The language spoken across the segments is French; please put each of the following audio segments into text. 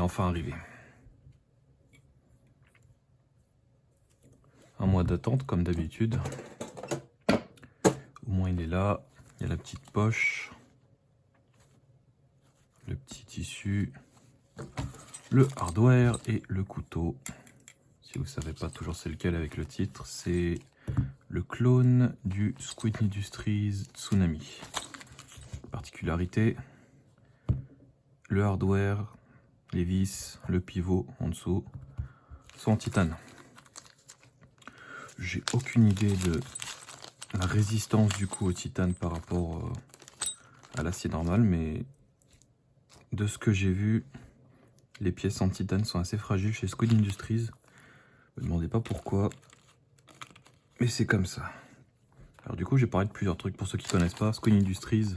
est enfin arrivé. Un mois d'attente comme d'habitude. Au moins il est là. Il y a la petite poche. Le petit tissu. Le hardware et le couteau. Si vous ne savez pas toujours c'est lequel avec le titre, c'est le clone du Squid Industries Tsunami. Particularité, le hardware, les vis, le pivot en dessous sont en titane. J'ai aucune idée de la résistance du coup au titane par rapport à l'acier normal, mais de ce que j'ai vu, les pièces en titane sont assez fragiles chez Squid Industries. Ne me demandez pas pourquoi, mais c'est comme ça. Alors du coup, j'ai parlé de plusieurs trucs pour ceux qui ne connaissent pas. Squid Industries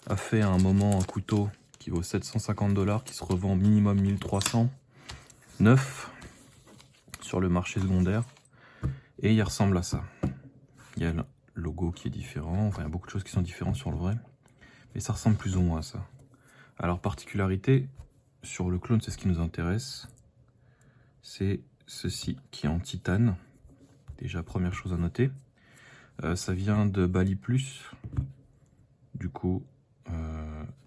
a fait à un moment un couteau qui vaut 750 $, qui se revend minimum 1300, neuf sur le marché secondaire, et il ressemble à ça. Il y a le logo qui est différent, enfin il y a beaucoup de choses qui sont différentes sur le vrai, mais ça ressemble plus ou moins à ça. Alors particularité, sur le clone, c'est ce qui nous intéresse, c'est ceci qui est en titane. Déjà première chose à noter, ça vient de Bali Plus, du coup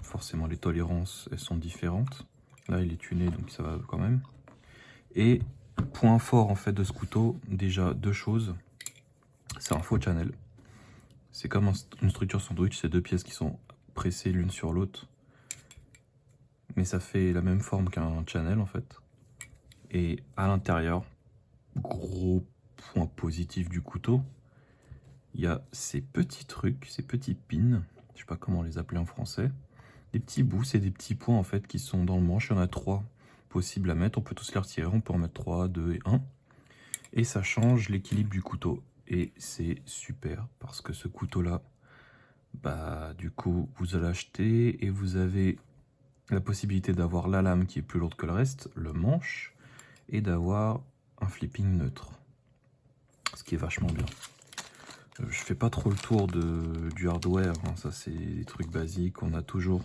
forcément les tolérances elles sont différentes. Là il est tuné donc ça va quand même. Et point fort en fait de ce couteau, déjà deux choses, c'est un faux channel. C'est comme une structure sandwich, c'est deux pièces qui sont pressées l'une sur l'autre, mais ça fait la même forme qu'un channel en fait. Et à l'intérieur, gros point positif du couteau, il y a ces petits trucs, ces petits pins, je sais pas comment les appeler en français, des petits bouts, c'est des petits points en fait qui sont dans le manche. Il y en a 3 possibles à mettre, on peut tous les retirer, on peut en mettre 3, 2 et 1. Et ça change l'équilibre du couteau. Et c'est super parce que ce couteau là, bah du coup vous allez acheter et vous avez la possibilité d'avoir la lame qui est plus lourde que le reste, le manche, et d'avoir un flipping neutre. Ce qui est vachement bien. Je fais pas trop le tour du hardware, hein. Ça c'est des trucs basiques, on a toujours...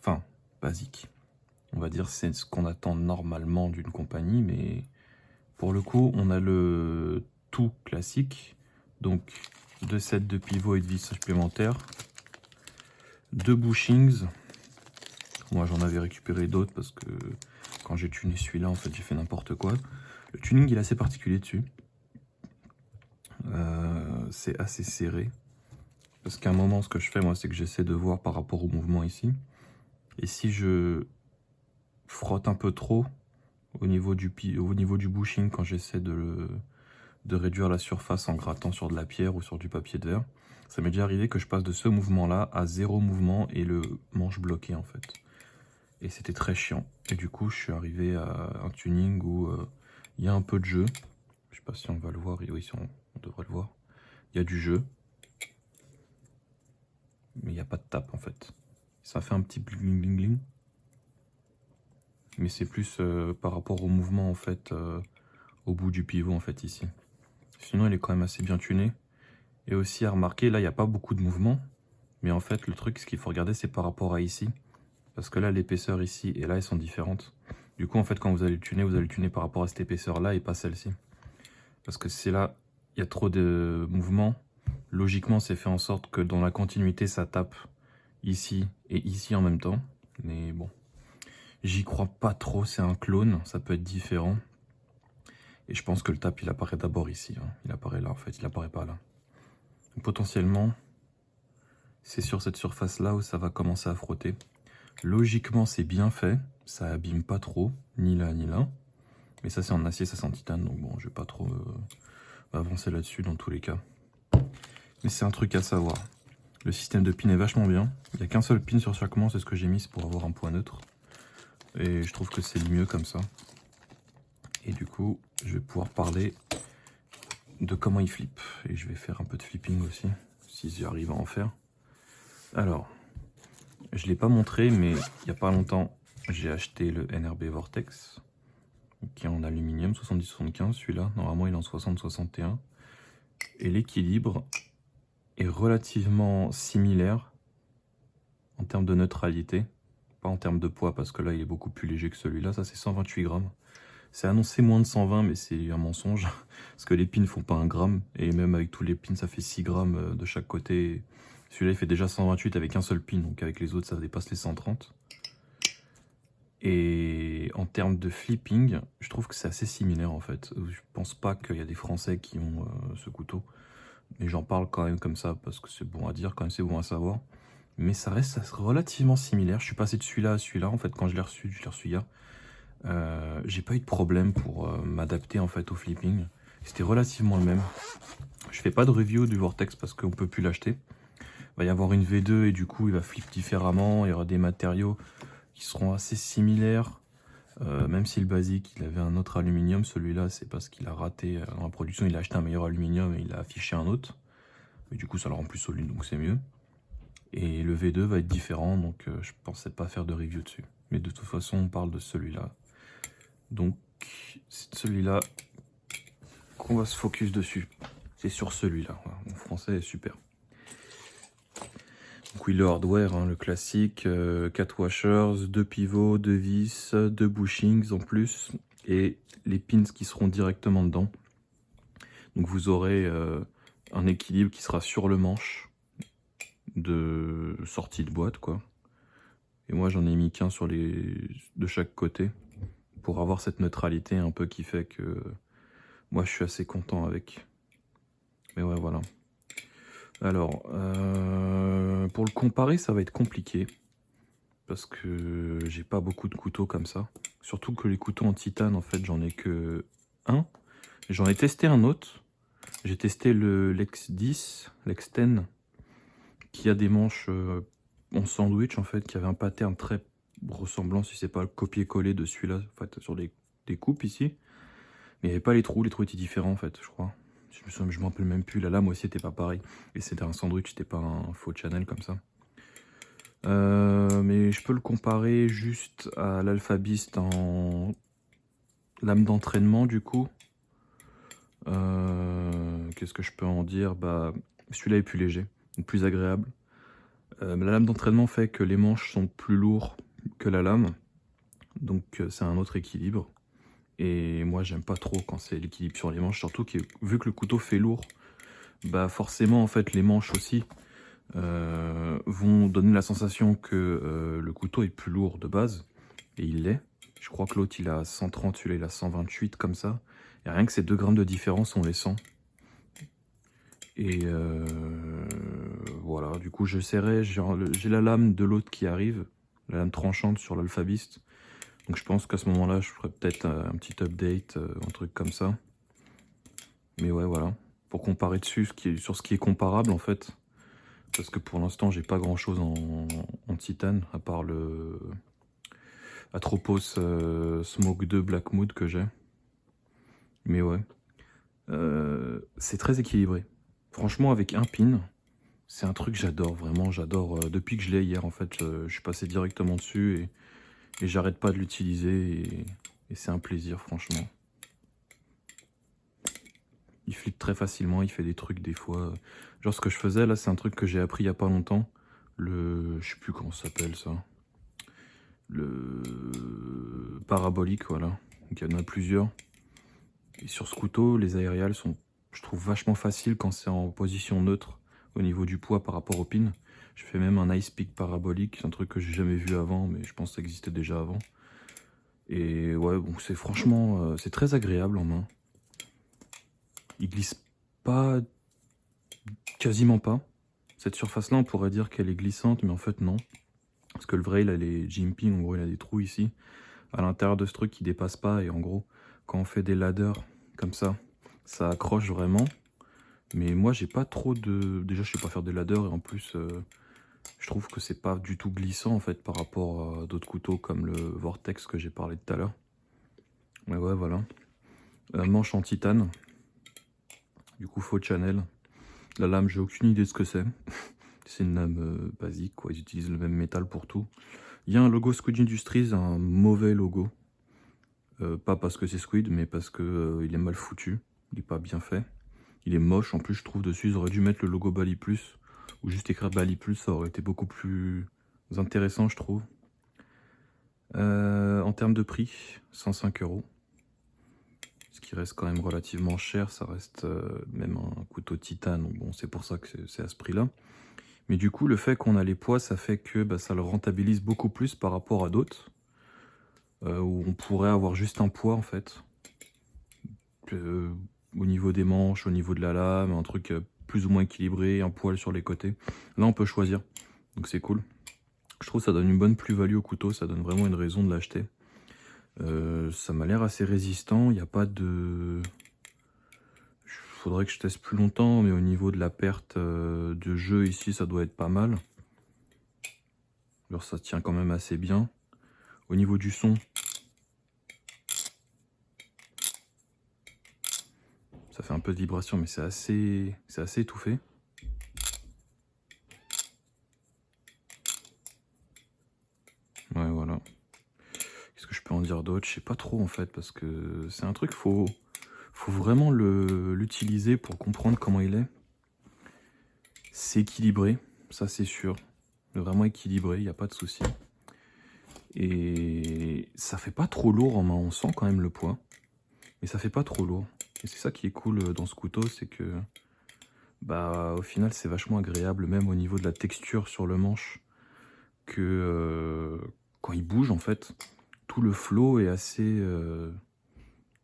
Enfin, basique. On va dire c'est ce qu'on attend normalement d'une compagnie, mais pour le coup, on a le tout classique. Donc, 2 sets de pivots et de vis supplémentaires. 2 bushings. Moi, j'en avais récupéré d'autres parce que quand j'ai tuné celui-là, en fait, j'ai fait n'importe quoi. Le tuning, il est assez particulier dessus. C'est assez serré. Parce qu'à un moment, ce que je fais, moi, c'est que j'essaie de voir par rapport au mouvement ici. Et si je frotte un peu trop au niveau du bushing, quand j'essaie de réduire la surface en grattant sur de la pierre ou sur du papier de verre, ça m'est déjà arrivé que je passe de ce mouvement-là à 0 mouvement et le manche bloqué, en fait. Et c'était très chiant. Et du coup, je suis arrivé à un tuning où il y a un peu de jeu. Je sais pas si on va le voir. Oui, si on devrait le voir. Il y a du jeu. Mais il n'y a pas de tape, en fait. Ça fait un petit bling bling bling. Mais c'est plus par rapport au mouvement, en fait, au bout du pivot, en fait, ici. Sinon, il est quand même assez bien tuné. Et aussi à remarquer, là, il n'y a pas beaucoup de mouvement. Mais en fait, le truc, ce qu'il faut regarder, c'est par rapport à ici. Parce que là, l'épaisseur ici et là, elles sont différentes. Du coup, en fait, quand vous allez le tuner par rapport à cette épaisseur-là et pas celle-ci. Parce que c'est là, il y a trop de mouvement. Logiquement, c'est fait en sorte que dans la continuité, ça tape ici et ici en même temps. Mais bon, j'y crois pas trop, c'est un clone, ça peut être différent. Et je pense que le tap, il apparaît d'abord ici. Hein. Il apparaît là, en fait, il apparaît pas là. Donc, potentiellement, c'est sur cette surface-là où ça va commencer à frotter. Logiquement, c'est bien fait. Ça abîme pas trop, ni là, ni là. Mais ça, c'est en acier, ça c'est en titane. Donc bon, je vais pas trop avancer là-dessus dans tous les cas. Mais c'est un truc à savoir. Le système de pin est vachement bien. Il n'y a qu'un seul pin sur chaque manche, c'est ce que j'ai mis, c'est pour avoir un point neutre. Et je trouve que c'est le mieux comme ça. Et du coup, je vais pouvoir parler de comment il flippe. Et je vais faire un peu de flipping aussi, si j'arrive à en faire. Alors, je ne l'ai pas montré, mais il n'y a pas longtemps, j'ai acheté le NRB Vortex, qui est en aluminium 70-75, celui-là. Normalement, il est en 60-61. Et l'équilibre est relativement similaire en termes de neutralité pas en termes de poids, parce que là, il est beaucoup plus léger que celui-là. Ça, c'est 128 grammes. C'est annoncé moins de 120, mais c'est un mensonge. Parce que les pins font pas 1 gramme. Et même avec tous les pins, ça fait 6 grammes de chaque côté. Celui-là, il fait déjà 128 avec un seul pin. Donc avec les autres, ça dépasse les 130. Et en termes de flipping, je trouve que c'est assez similaire en fait. Je pense pas qu'il y a des Français qui ont ce couteau. Mais j'en parle quand même comme ça, parce que c'est bon à dire, quand même c'est bon à savoir. Mais ça reste relativement similaire. Je suis passé de celui-là à celui-là, en fait, quand je l'ai reçu hier. J'ai pas eu de problème pour m'adapter en fait au flipping. C'était relativement le même. Je fais pas de review du Vortex parce qu'on peut plus l'acheter. Il va y avoir une V2 et du coup il va flip différemment. Il y aura des matériaux qui seront assez similaires. Même si le basique il avait un autre aluminium, celui-là c'est parce qu'il a raté dans la production, il a acheté un meilleur aluminium et il a affiché un autre. Mais du coup ça le rend plus solide donc c'est mieux. Et le V2 va être différent donc je pensais pas faire de review dessus. Mais de toute façon on parle de celui-là. Donc c'est celui-là qu'on va se focus dessus. C'est sur celui-là. Voilà. Mon français est super. Donc oui, le hardware, hein, le classique, 4 washers, 2 pivots, 2 vis, 2 bushings en plus, et les pins qui seront directement dedans. Donc vous aurez un équilibre qui sera sur le manche de sortie de boîte, quoi. Et moi j'en ai mis qu'un sur de chaque côté pour avoir cette neutralité un peu qui fait que moi je suis assez content avec. Mais ouais, voilà. Alors, pour le comparer, ça va être compliqué. Parce que j'ai pas beaucoup de couteaux comme ça. Surtout que les couteaux en titane, en fait, j'en ai que un. J'en ai testé un autre. J'ai testé le l'X10, l'X10, qui a des manches en sandwich, en fait, qui avait un pattern très ressemblant, si c'est pas le copier-coller de celui-là, en fait, sur des coupes ici. Mais il n'y avait pas les trous étaient différents, en fait, je crois. Je m'en rappelle même plus, la lame aussi était pas pareil. Et c'était un sandwich, c'était pas un faux channel comme ça. Mais je peux le comparer juste à l'Alphabist en lame d'entraînement du coup. Qu'est-ce que je peux en dire? Bah, celui-là est plus léger, plus agréable. La lame d'entraînement fait que les manches sont plus lourds que la lame. Donc c'est un autre équilibre. Et moi j'aime pas trop quand c'est l'équilibre sur les manches, surtout que vu que le couteau fait lourd, bah forcément en fait les manches aussi vont donner la sensation que le couteau est plus lourd de base, et il l'est. Je crois que l'autre il a 130, celui-là il a 128 comme ça. Et rien que ces 2 grammes de différence on les sent. Et voilà, du coup j'essaierai, j'ai la lame de l'autre qui arrive, la lame tranchante sur l'Alphabist. Donc je pense qu'à ce moment-là, je ferai peut-être un petit update, un truc comme ça. Mais ouais, voilà. Pour comparer dessus, sur ce qui est comparable en fait. Parce que pour l'instant, j'ai pas grand-chose en titane, à part le Atropos Smoke 2 Black Mood que j'ai. Mais ouais. C'est très équilibré. Franchement, avec un pin, c'est un truc que j'adore, vraiment, j'adore. Depuis que je l'ai hier, en fait, je suis passé directement dessus et j'arrête pas de l'utiliser et c'est un plaisir, franchement. Il flippe très facilement, il fait des trucs des fois. Genre ce que je faisais là, c'est un truc que j'ai appris il y a pas longtemps. Je sais plus comment ça s'appelle ça. Le parabolique, voilà. Donc il y en a plusieurs. Et sur ce couteau, les aériales sont, je trouve, vachement faciles quand c'est en position neutre au niveau du poids par rapport au pin. Je fais même un ice pick parabolique, c'est un truc que j'ai jamais vu avant, mais je pense que ça existait déjà avant. Et ouais, bon, c'est franchement, c'est très agréable en main. Il glisse pas, quasiment pas. Cette surface-là, on pourrait dire qu'elle est glissante, mais en fait non. Parce que le vrai, il a les jimping, en gros, il a des trous ici. À l'intérieur de ce truc qui dépasse pas, et en gros, quand on fait des ladders comme ça accroche vraiment. Mais moi, j'ai pas trop de... Déjà, je sais pas faire des ladders, et en plus, je trouve que c'est pas du tout glissant, en fait, par rapport à d'autres couteaux, comme le Vortex que j'ai parlé tout à l'heure. Mais ouais, voilà. Manche en titane. Du coup, faux channel. La lame, j'ai aucune idée de ce que c'est. C'est une lame basique, quoi. Ils utilisent le même métal pour tout. Il y a un logo Squid Industries, un mauvais logo. Pas parce que c'est Squid, mais parce que il est mal foutu. Il est pas bien fait. Il est moche, en plus, je trouve, dessus. Ils auraient dû mettre le logo Bali Plus. Ou juste écrire Bali Plus, ça aurait été beaucoup plus intéressant, je trouve. En termes de prix, 105 €. Ce qui reste quand même relativement cher, ça reste même un couteau titane, donc bon, c'est pour ça que c'est à ce prix-là. Mais du coup, le fait qu'on a les poids, ça fait que bah, ça le rentabilise beaucoup plus par rapport à d'autres, où on pourrait avoir juste un poids en fait. Au niveau des manches, au niveau de la lame, un truc plus ou moins équilibré, un poil sur les côtés. Là, on peut choisir, donc c'est cool. Je trouve que ça donne une bonne plus-value au couteau, ça donne vraiment une raison de l'acheter. Ça m'a l'air assez résistant, il n'y a pas de... Faudrait que je teste plus longtemps, mais au niveau de la perte de jeu ici, ça doit être pas mal. Alors ça tient quand même assez bien. Au niveau du son, ça fait un peu de vibration, mais c'est assez étouffé. Ouais, voilà. Qu'est-ce que je peux en dire d'autre? Je sais pas trop en fait, parce que c'est un truc, faut vraiment l'utiliser pour comprendre comment il est. C'est équilibré, ça c'est sûr. Vraiment équilibré, il n'y a pas de souci. Et ça fait pas trop lourd en main, on sent quand même le poids. Mais ça fait pas trop lourd. Et c'est ça qui est cool dans ce couteau, c'est que bah au final c'est vachement agréable, même au niveau de la texture sur le manche, que quand il bouge en fait, tout le flow est assez...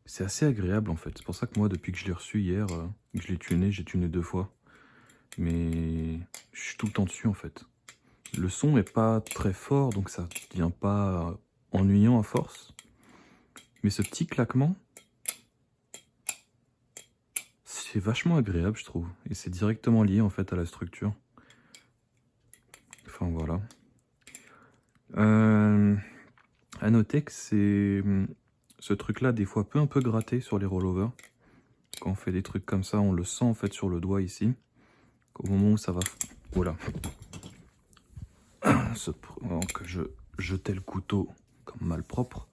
c'est assez agréable en fait. C'est pour ça que moi depuis que je l'ai reçu hier, que je l'ai tuné, j'ai tuné 2 fois. Mais je suis tout le temps dessus en fait. Le son est pas très fort, donc ça devient pas ennuyant à force. Mais ce petit claquement, c'est vachement agréable je trouve. Et c'est directement lié en fait à la structure. Enfin voilà. À noter que ce truc là des fois peut un peu gratter sur les rollovers. Quand on fait des trucs comme ça, on le sent en fait sur le doigt ici. Au moment où ça va... Voilà. Donc je jetais le couteau comme malpropre.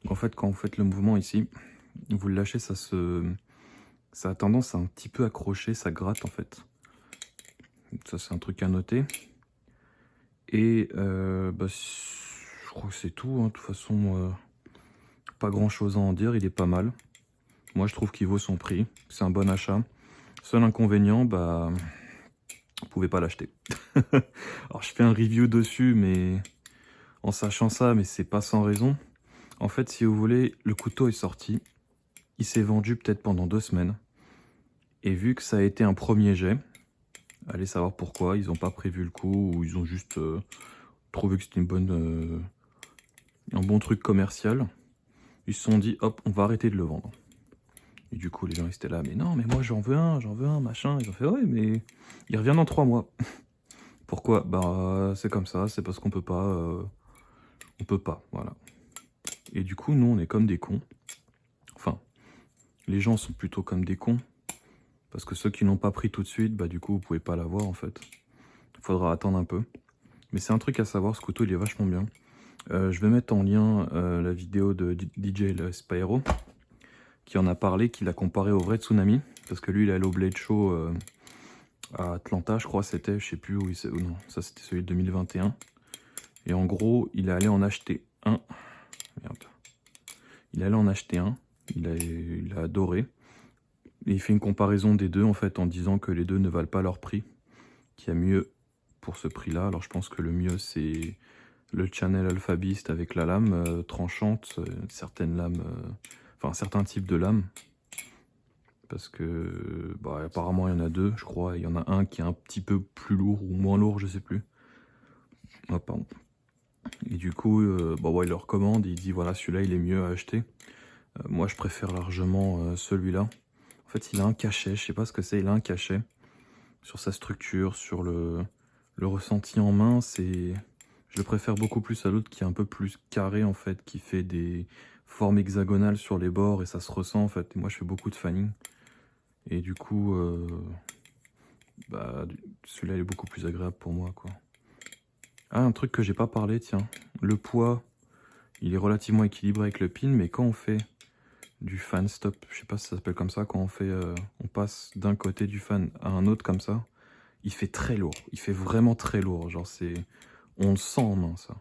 Donc en fait quand vous faites le mouvement ici, vous le lâchez, ça a tendance à un petit peu accrocher, ça gratte en fait. Ça c'est un truc à noter. Et bah, je crois que c'est tout, hein. De toute façon, pas grand chose à en dire, il est pas mal. Moi je trouve qu'il vaut son prix, c'est un bon achat. Seul inconvénient, bah, vous pouvez pas l'acheter. Alors je fais un review dessus, mais en sachant ça, mais c'est pas sans raison. En fait, si vous voulez, le couteau est sorti. Il s'est vendu peut-être pendant 2 semaines. Et vu que ça a été un premier jet, allez savoir pourquoi, ils n'ont pas prévu le coup, ou ils ont juste trouvé que c'était un bon truc commercial. Ils se sont dit, hop, on va arrêter de le vendre. Et du coup, les gens ils étaient là, mais non, mais moi j'en veux un, machin. Ils ont fait, ouais, mais il revient dans 3 mois. Pourquoi? Bah, c'est comme ça, c'est parce qu'on peut pas. On peut pas, voilà. Et du coup, nous, on est comme des cons. Enfin, les gens sont plutôt comme des cons. Parce que ceux qui n'ont pas pris tout de suite, bah du coup, vous pouvez pas l'avoir en fait. Il faudra attendre un peu. Mais c'est un truc à savoir, ce couteau, il est vachement bien. Je vais mettre en lien la vidéo de DJ Spyro, qui en a parlé, qui l'a comparé au vrai Tsunami. Parce que lui, il est allé au Blade Show à Atlanta, je crois, c'était, je sais plus où il s'est... Non, ça c'était celui de 2021. Et en gros, il est allé en acheter un. Merde. Il est allé en acheter un. Il a adoré. Et il fait une comparaison des deux, en fait, en disant que les deux ne valent pas leur prix. Qu'il y a mieux pour ce prix-là. Alors, je pense que le mieux, c'est le Channel Alpha Beast avec la lame tranchante. Certaines lames... Enfin, certains types de lames. Parce que, bah, apparemment, il y en a 2, je crois. Il y en a un qui est un petit peu plus lourd ou moins lourd, je sais plus. Ah, pardon. Et du coup, bah ouais, il le recommande, il dit voilà, celui-là il est mieux à acheter. Moi je préfère largement celui-là. En fait, il a un cachet, je sais pas ce que c'est, il a un cachet sur sa structure, sur le ressenti en main. Je le préfère beaucoup plus à l'autre qui est un peu plus carré en fait, qui fait des formes hexagonales sur les bords et ça se ressent en fait. Et moi je fais beaucoup de fanning. Et du coup, bah, celui-là il est beaucoup plus agréable pour moi quoi. Ah, un truc que j'ai pas parlé, tiens. Le poids, il est relativement équilibré avec le pin, mais quand on fait du fan stop, je sais pas si ça s'appelle comme ça, quand on passe d'un côté du fan à un autre comme ça, il fait très lourd. Il fait vraiment très lourd. Genre on le sent en main ça.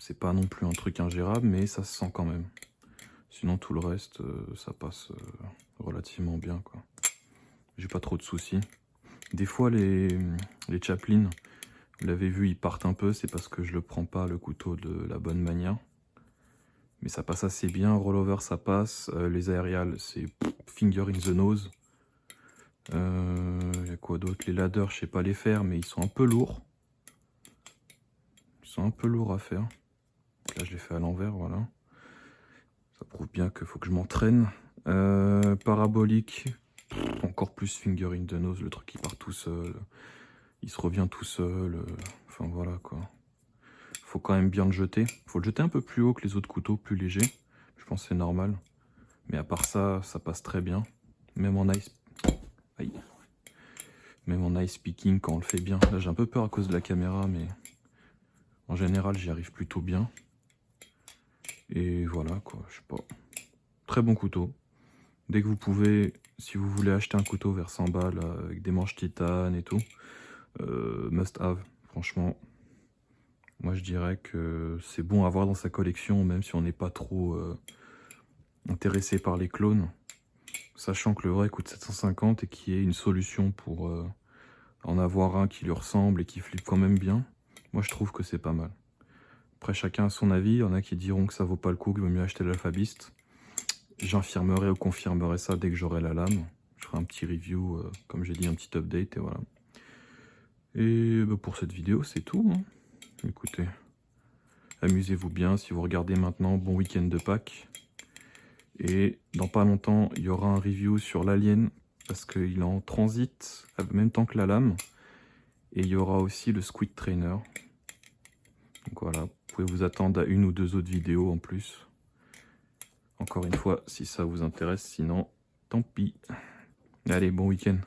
C'est pas non plus un truc ingérable, mais ça se sent quand même. Sinon, tout le reste, ça passe relativement bien, quoi. J'ai pas trop de soucis. Des fois, les Chaplin, vous l'avez vu, ils partent un peu. C'est parce que je le prends pas, le couteau, de la bonne manière. Mais ça passe assez bien. Rollover, ça passe. Les aériales, c'est finger in the nose. Y a quoi d'autre? Les ladders, je sais pas les faire, mais ils sont un peu lourds. Ils sont un peu lourds à faire. Là, je les fais à l'envers, voilà. Ça prouve bien qu'il faut que je m'entraîne. Parabolique, encore plus finger in the nose, le truc il part tout seul. Il se revient tout seul. Enfin voilà quoi. Faut quand même bien le jeter. Faut le jeter un peu plus haut que les autres couteaux, plus léger. Je pense que c'est normal. Mais à part ça, ça passe très bien. Même en ice... Aïe. Même en ice picking quand on le fait bien. Là j'ai un peu peur à cause de la caméra, mais en général j'y arrive plutôt bien. Et voilà quoi, je sais pas. Très bon couteau. Dès que vous pouvez, si vous voulez acheter un couteau vers 100 balles avec des manches titane et tout, must have, franchement. Moi je dirais que c'est bon à avoir dans sa collection, même si on n'est pas trop intéressé par les clones. Sachant que le vrai coûte 750 et qu'il y ait une solution pour en avoir un qui lui ressemble et qui flippe quand même bien. Moi je trouve que c'est pas mal. Après chacun a son avis, il y en a qui diront que ça vaut pas le coup, qu'il vaut mieux acheter l'alphabiste. J'infirmerai ou confirmerai ça dès que j'aurai la lame. Je ferai un petit review, comme j'ai dit, un petit update et voilà. Et bah pour cette vidéo, c'est tout. Hein. Écoutez, amusez-vous bien. Si vous regardez maintenant, bon week-end de Pâques. Et dans pas longtemps, il y aura un review sur l'Alien, parce qu'il est en transit en même temps que la lame. Et il y aura aussi le Squid Trainer. Donc voilà, vous pouvez vous attendre à une ou deux autres vidéos en plus. Encore une fois, si ça vous intéresse, sinon, tant pis. Allez, bon week-end.